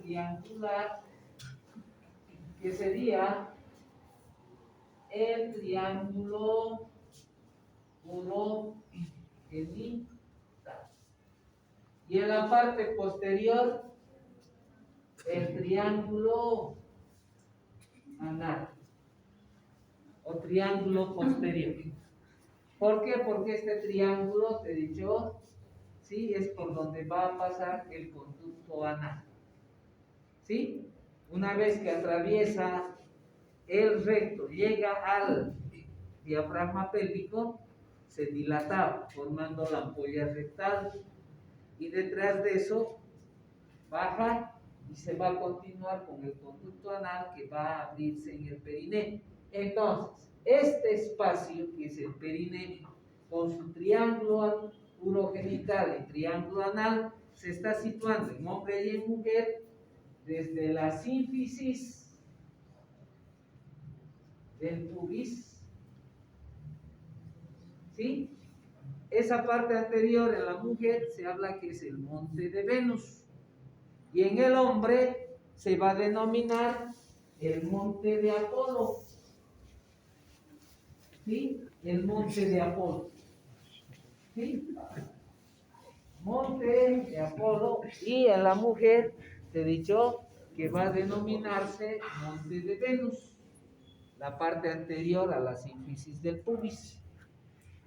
triangular, que sería el triángulo urogenital. Y en la parte posterior, el triángulo anal o triángulo posterior. ¿Por qué? Porque este triángulo, te he dicho, sí, es por donde va a pasar el conducto anal. ¿Sí? Una vez que atraviesa el recto, llega al diafragma pélvico, se dilata formando la ampolla rectal, y detrás de eso baja y se va a continuar con el conducto anal que va a abrirse en el perineo. Entonces, este espacio que es el perineo con su triángulo urogenital y triángulo anal se está situando en hombre y en mujer desde la sínfisis del pubis, ¿sí? Esa parte anterior en la mujer se habla que es el monte de Venus, y en el hombre se va a denominar el monte de Apolo, ¿sí? El monte de Apolo, ¿sí? Monte de Apolo. Y en la mujer te he dicho que va a denominarse monte de Venus, la parte anterior a la sínfisis del pubis.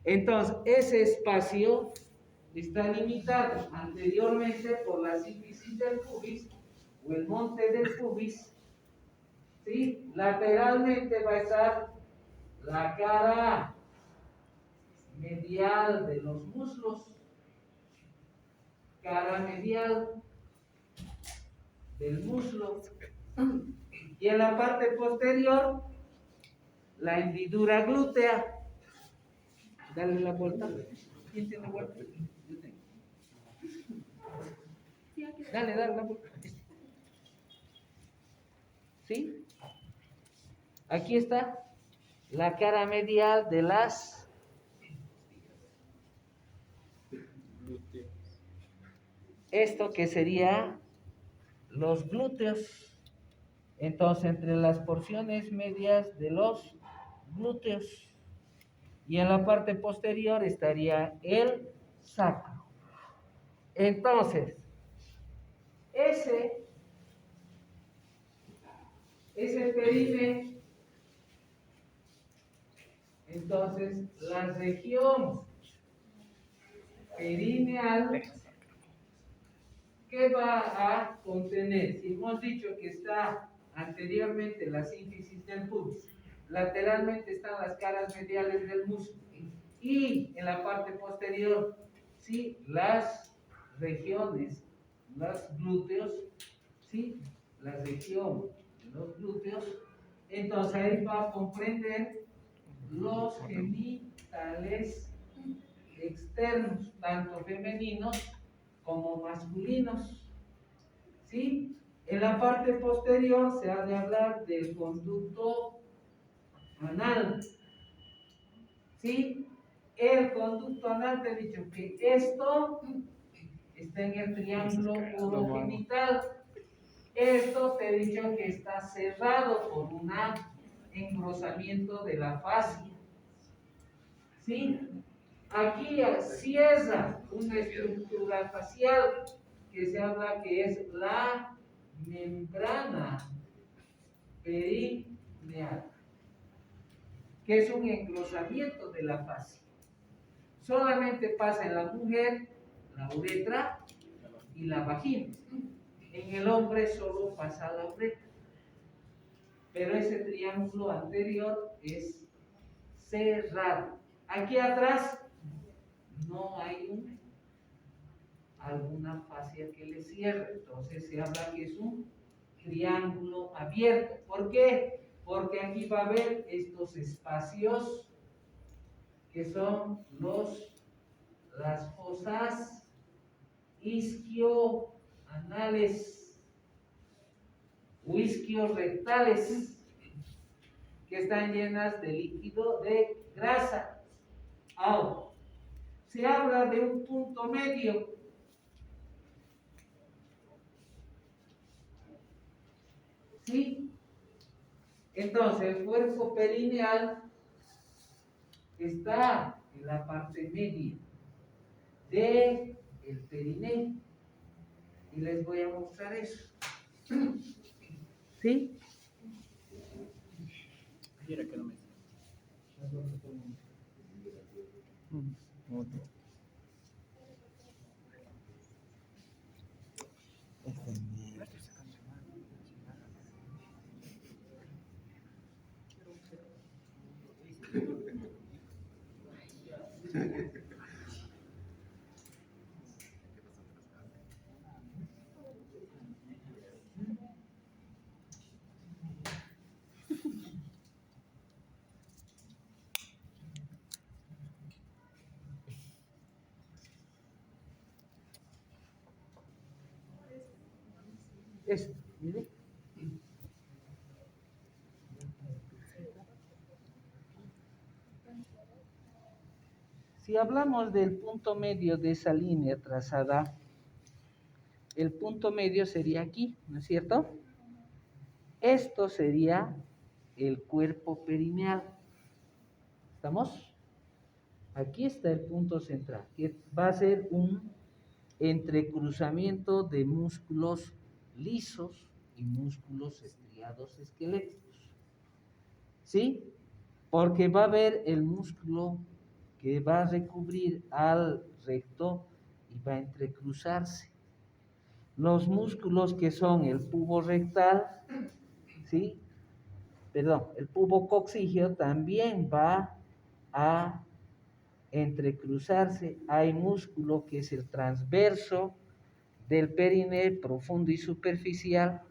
Entonces, ese espacio está limitado anteriormente por la sínfisis del pubis o el monte del pubis, ¿sí? Lateralmente va a estar la cara medial de los muslos, cara medial del muslo, y en la parte posterior la hendidura glútea. Dale la vuelta. ¿Quién tiene vuelta? Yo tengo. Dale la vuelta. ¿Sí? Aquí está la cara medial de las esto que sería los glúteos. Entonces, entre las porciones medias de los glúteos, y en la parte posterior estaría el sacro. Entonces, ese perine, entonces la región perineal, ¿qué va a contener? Si hemos dicho que está anteriormente la sínfisis del pubis, lateralmente están las caras mediales del muslo, y en la parte posterior, sí, las regiones, los glúteos, sí, la región de los glúteos. Entonces ahí va a comprender los genitales externos, tanto femeninos como masculinos, ¿sí? En la parte posterior se ha de hablar del conducto anal, ¿sí? El conducto anal, te he dicho que esto está en el triángulo urogenital. Esto te he dicho que está cerrado por un engrosamiento de la fascia, ¿sí? Aquí cierra una estructura facial que se habla que es la membrana perineal, que es un engrosamiento de la fascia. Solamente pasa en la mujer la uretra y la vagina. En el hombre solo pasa la uretra. Pero ese triángulo anterior es cerrado. Aquí atrás no hay alguna fascia que le cierre. Entonces se habla que es un triángulo abierto. ¿Por qué? Porque aquí va a haber estos espacios que son las fosas isquioanales o isquiorrectales, que están llenas de líquido de grasa. Ahora, se habla de un punto medio. ¿Sí? Entonces, el cuerpo perineal está en la parte media del perineo. Y les voy a mostrar eso. ¿Sí? Mira que no me Esto, mire. Si hablamos del punto medio de esa línea trazada, el punto medio sería aquí, ¿no es cierto? Esto sería el cuerpo perineal. ¿Estamos? Aquí está el punto central, que va a ser un entrecruzamiento de músculos lisos y músculos estriados esqueléticos. ¿Sí? Porque va a haber el músculo que va a recubrir al recto y va a entrecruzarse. Los músculos que son el pubo rectal, ¿sí? Perdón, el pubo coxígeo también va a entrecruzarse. Hay músculo que es el transverso del perineo, profundo y superficial,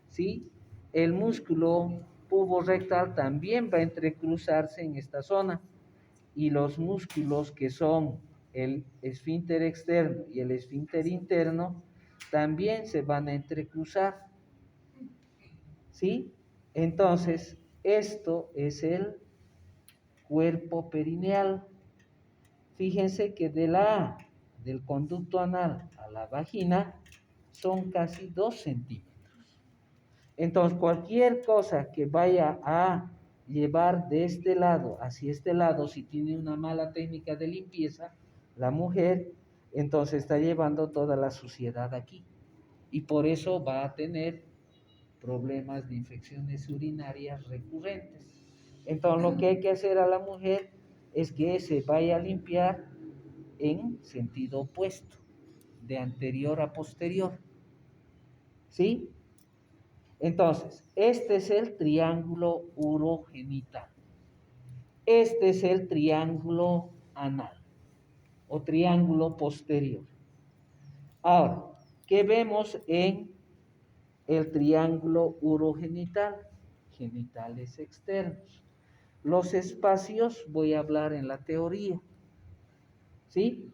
¿sí? El músculo puborectal también va a entrecruzarse en esta zona, y los músculos que son el esfínter externo y el esfínter interno también se van a entrecruzar, ¿sí? Entonces, esto es el cuerpo perineal. Fíjense que del conducto anal a la vagina son casi 2 centímetros. Entonces, cualquier cosa que vaya a llevar de este lado hacia este lado, si tiene una mala técnica de limpieza, la mujer, entonces está llevando toda la suciedad aquí. Y por eso va a tener problemas de infecciones urinarias recurrentes. Entonces, lo que hay que hacer a la mujer es que se vaya a limpiar en sentido opuesto, de anterior a posterior. ¿Sí? Entonces, este es el triángulo urogenital. Este es el triángulo anal o triángulo posterior. Ahora, ¿qué vemos en el triángulo urogenital? Genitales externos. Los espacios voy a hablar en la teoría. ¿Sí?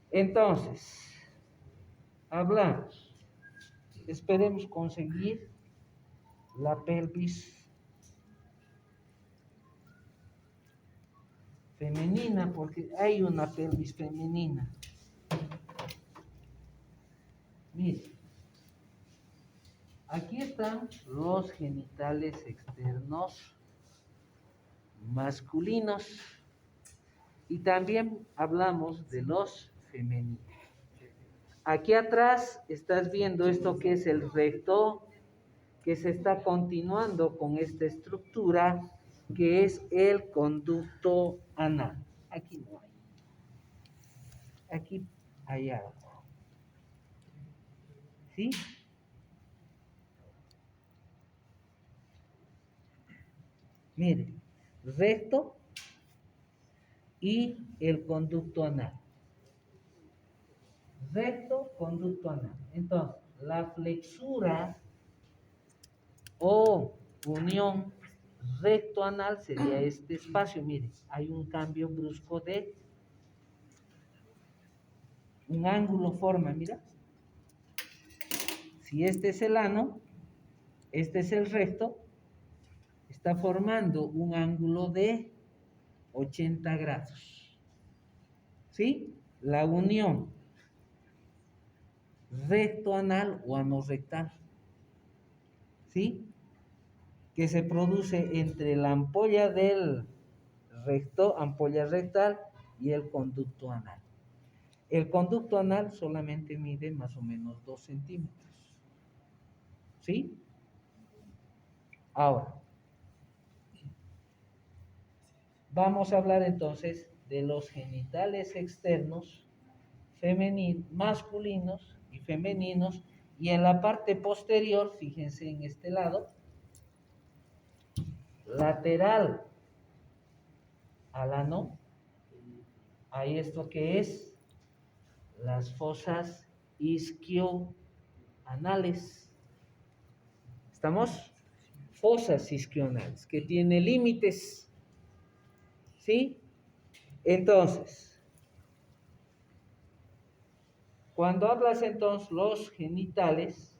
Entonces, hablamos. Esperemos conseguir la pelvis femenina, porque hay una pelvis femenina. Mire, aquí están los genitales externos masculinos y también hablamos de los femeninos. Aquí atrás estás viendo esto que es el recto, que se está continuando con esta estructura que es el conducto anal. Aquí no hay. Aquí hay algo. ¿Sí? Mire, recto y el conducto anal. Recto, conducto anal. Entonces, la flexura o unión recto anal sería este espacio. Mire, hay un cambio brusco de un ángulo forma, mira. Si este es el ano, este es el recto, está formando un ángulo de 80 grados. ¿Sí? La unión recto anal o ano rectal. ¿sí? Que se produce entre la ampolla del ampolla rectal y el conducto anal. El conducto anal solamente mide más o menos 2 centímetros, ¿sí? Ahora, vamos a hablar entonces de los genitales externos, masculinos y femeninos, y en la parte posterior, fíjense en este lado, lateral al ano, hay esto que es las fosas isquioanales. ¿Estamos? Fosas isquioanales, que tiene límites, ¿sí? Entonces, cuando hablas entonces los genitales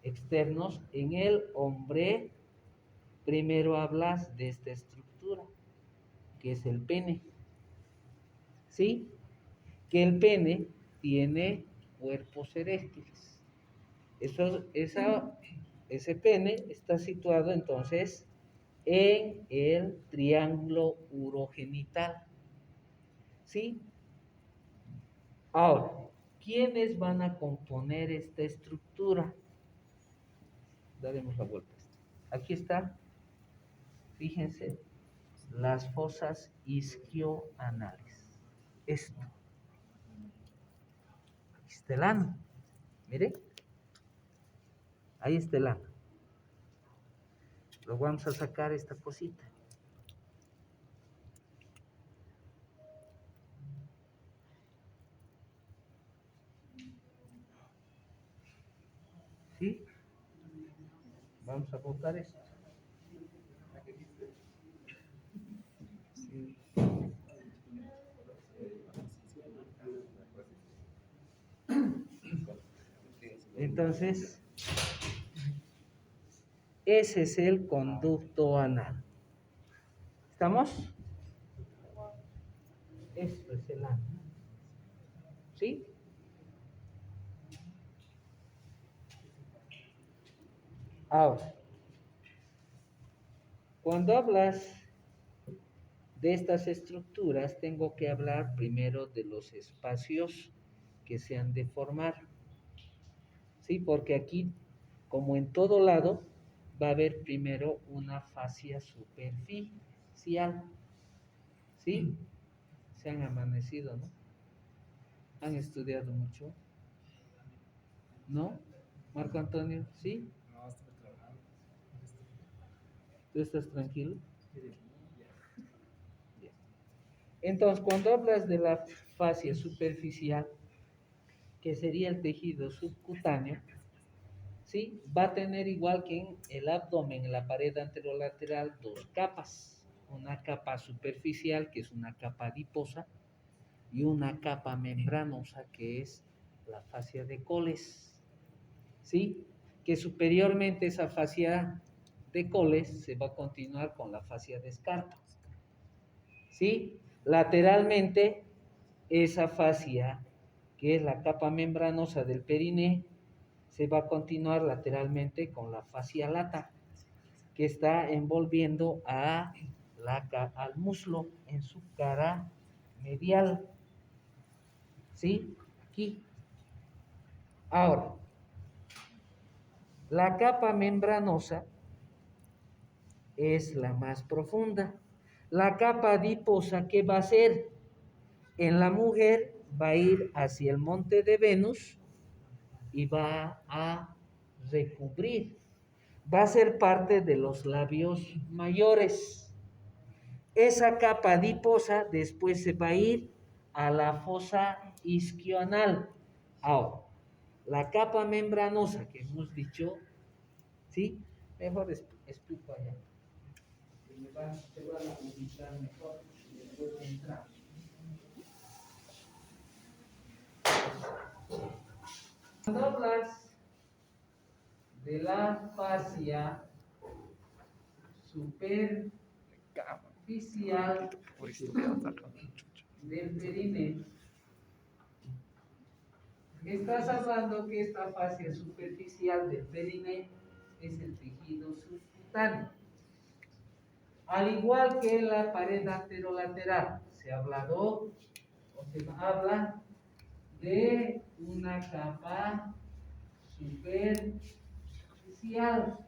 externos, en el hombre, primero hablas de esta estructura, que es el pene, ¿sí? Que el pene tiene cuerpos eréctiles. Ese pene está situado entonces en el triángulo urogenital, ¿sí? Ahora, ¿quiénes van a componer esta estructura? Daremos la vuelta. Aquí está, fíjense, las fosas isquioanales. Esto. Aquí está el ano. Miren. Ahí está el ano. Lo vamos a sacar esta cosita. ¿Sí? Vamos a botar esto. Sí. Entonces, ese es el conducto anal. ¿Estamos? Esto es el ano. ¿Sí? Ahora, cuando hablas de estas estructuras, tengo que hablar primero de los espacios que se han de formar. ¿Sí? Porque aquí, como en todo lado, va a haber primero una fascia superficial. ¿Sí? Se han amanecido, ¿no? ¿Han estudiado mucho? ¿No? Marco Antonio, ¿sí? No, estoy trabajando. ¿Tú estás tranquilo? Bien. Entonces, cuando hablas de la fascia superficial, que sería el tejido subcutáneo, ¿sí? Va a tener igual que en el abdomen, en la pared anterolateral, dos capas. Una capa superficial, que es una capa adiposa, y una capa membranosa, que es la fascia de Coles, ¿sí? Que superiormente esa fascia de Coles se va a continuar con la fascia de Scarpa, ¿sí? Lateralmente, esa fascia, que es la capa membranosa del periné, se va a continuar lateralmente con la fascia lata, que está envolviendo al muslo en su cara medial, ¿sí? Aquí. Ahora, la capa membranosa es la más profunda. La capa adiposa, ¿qué va a hacer? En la mujer va a ir hacia el monte de Venus y va a recubrir, va a ser parte de los labios mayores. Esa capa adiposa después se va a ir a la fosa isquioanal. Ahora, la capa membranosa que hemos dicho, ¿sí? Mejor explico allá. Se van a ubicar mejor y después entramos. Cuando hablas de la fascia superficial del perine, estás hablando que esta fascia superficial del perine es el tejido subcutáneo. Al igual que la pared anterolateral, se ha hablado o se habla de una capa superficial.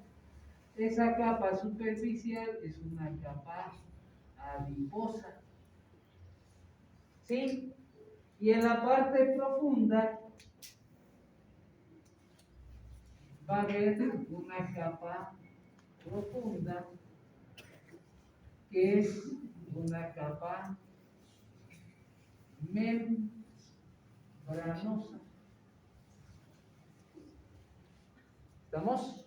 Esa capa superficial es una capa adiposa. ¿Sí? Y en la parte profunda va a haber una capa profunda que es una capa membranosa. ¿Estamos?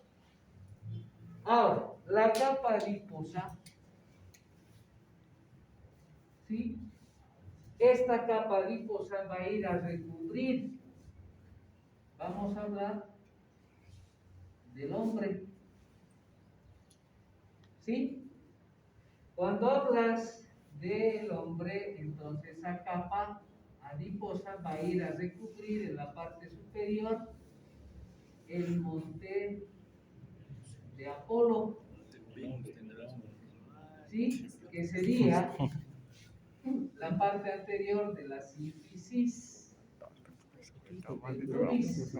Ahora, la capa adiposa, ¿sí? Esta capa adiposa va a ir a recubrir, vamos a hablar del hombre, ¿sí? Cuando hablas del hombre, entonces esa capa adiposa va a ir a recubrir en la parte superior el monte de Apolo, ¿sí? Que sería la parte anterior de la sínfisis del pubis.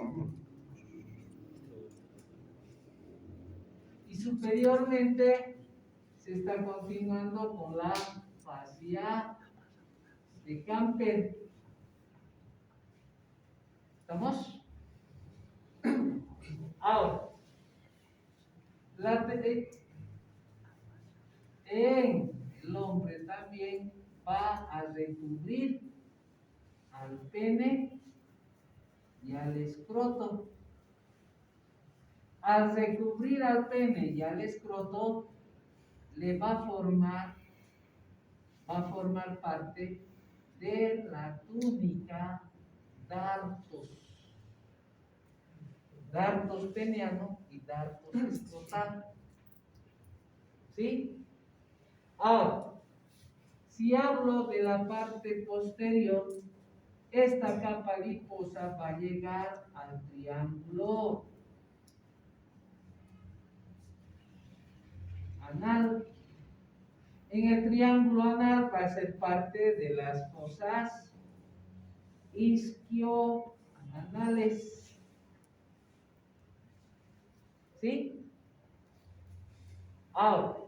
Y superiormente se está continuando con la fascia de Camper. ¿Estamos? Ahora, en el hombre también va a recubrir al pene y al escroto. Al recubrir al pene y al escroto, le va a formar parte de la túnica dartos peniano y dartos escrotal. ¿Sí? Ahora, si hablo de la parte posterior, esta capa adiposa va a llegar al triángulo anal. En el triángulo anal va a ser parte de las fosas isquioanales. ¿Sí? Ahora,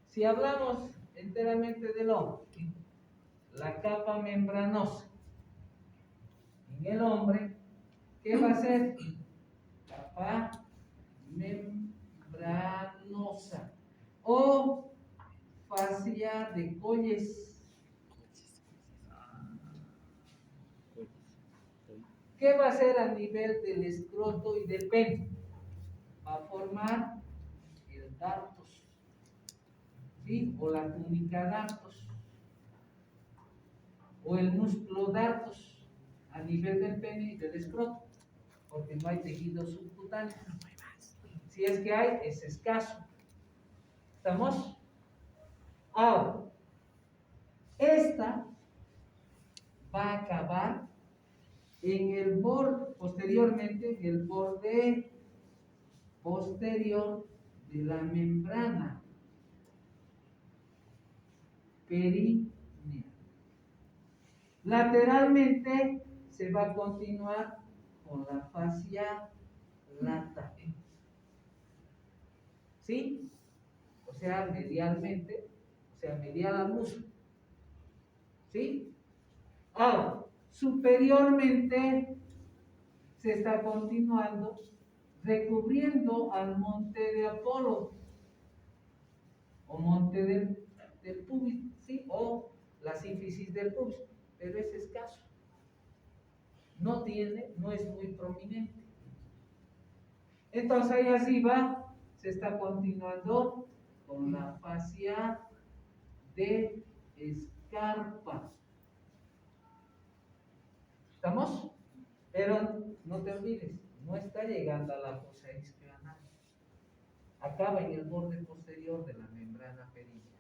si hablamos enteramente del hombre, la capa membranosa en el hombre, ¿qué va a ser? Capa membranosa o fascia de Colles. ¿Qué va a hacer a nivel del escroto y del pene? Va a formar el dartos, ¿sí? O la túnica dartos, o el músculo dartos a nivel del pene y del escroto, porque no hay tejido subcutáneo. Si es que hay, es escaso. ¿Estamos? Ahora, esta va a acabar en el borde, posteriormente, en el borde posterior de la membrana perineal. Lateralmente se va a continuar con la fascia lata. ¿Sí? O sea, medialmente, o sea, medial al músculo. ¿Sí? Ahora, superiormente se está continuando recubriendo al monte de Apolo o monte del pubis, ¿sí? O la sínfisis del pubis, pero es escaso. No es muy prominente. Entonces ahí arriba se está continuando con la fascia de escarpa. ¿Estamos? Pero no te olvides, no está llegando a la fosa isquioanal. Acaba en el borde posterior de la membrana perineal.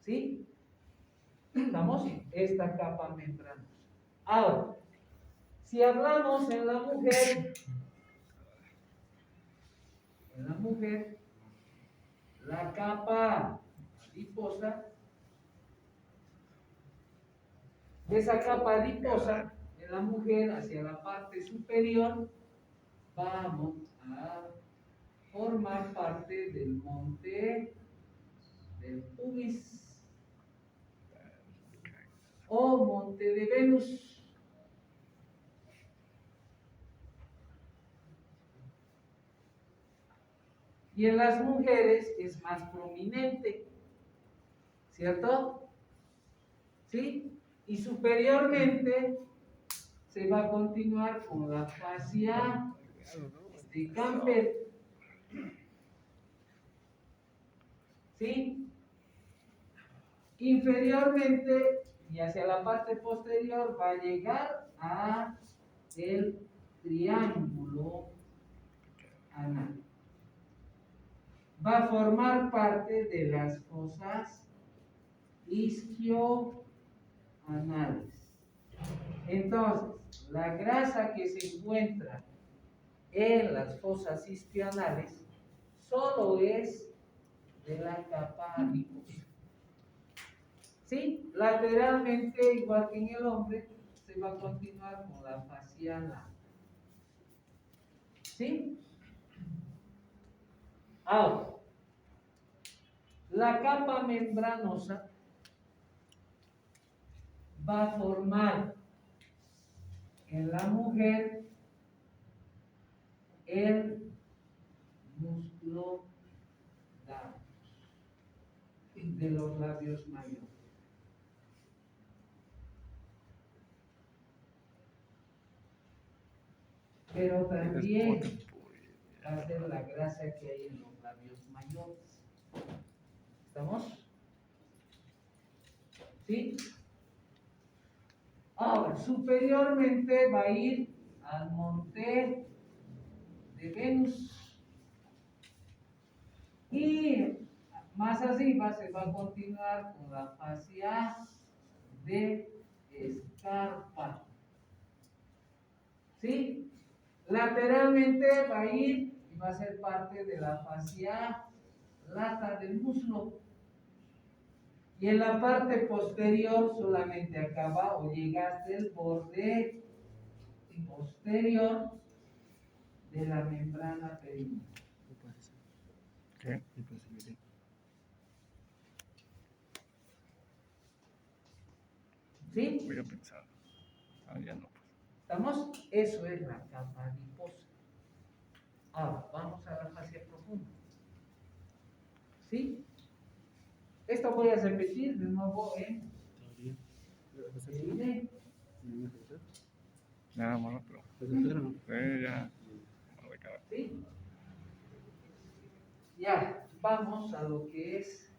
¿Sí? ¿Estamos? Esta capa membranosa. Ahora, si hablamos en la mujer, en la mujer, la capa adiposa, esa capa adiposa en la mujer hacia la parte superior vamos a formar parte del monte del pubis o monte de Venus. Y en las mujeres es más prominente, ¿cierto? ¿Sí? Y superiormente se va a continuar con la fascia de Camper, ¿sí? Inferiormente y hacia la parte posterior va a llegar a el triángulo anal. Va a formar parte de las fosas isquioanales. Entonces, la grasa que se encuentra en las fosas isquioanales solo es de la capa adiposa. ¿Sí? Lateralmente, igual que en el hombre, se va a continuar con la fascia anal. ¿Sí? Ahora, la capa membranosa va a formar en la mujer el músculo de los labios mayores. Pero también va a ser la grasa que hay en los labios mayores. ¿Estamos? ¿Sí? Ahora, superiormente va a ir al monte de Venus. Y más arriba se va a continuar con la fascia de escarpa. ¿Sí? Lateralmente va a ir y va a ser parte de la fascia lata del muslo. Y en la parte posterior solamente acaba o llega hasta el borde posterior de la membrana perineal. ¿Qué? ¿Sí? Voy a pensar. Ya no. ¿Estamos? Eso es la capa adiposa. Ahora, vamos a la fascia profunda. ¿Sí? Esto voy a repetir de nuevo en el video. Nada más, pero. Ya. ¿Sí? Ya, vamos a lo que es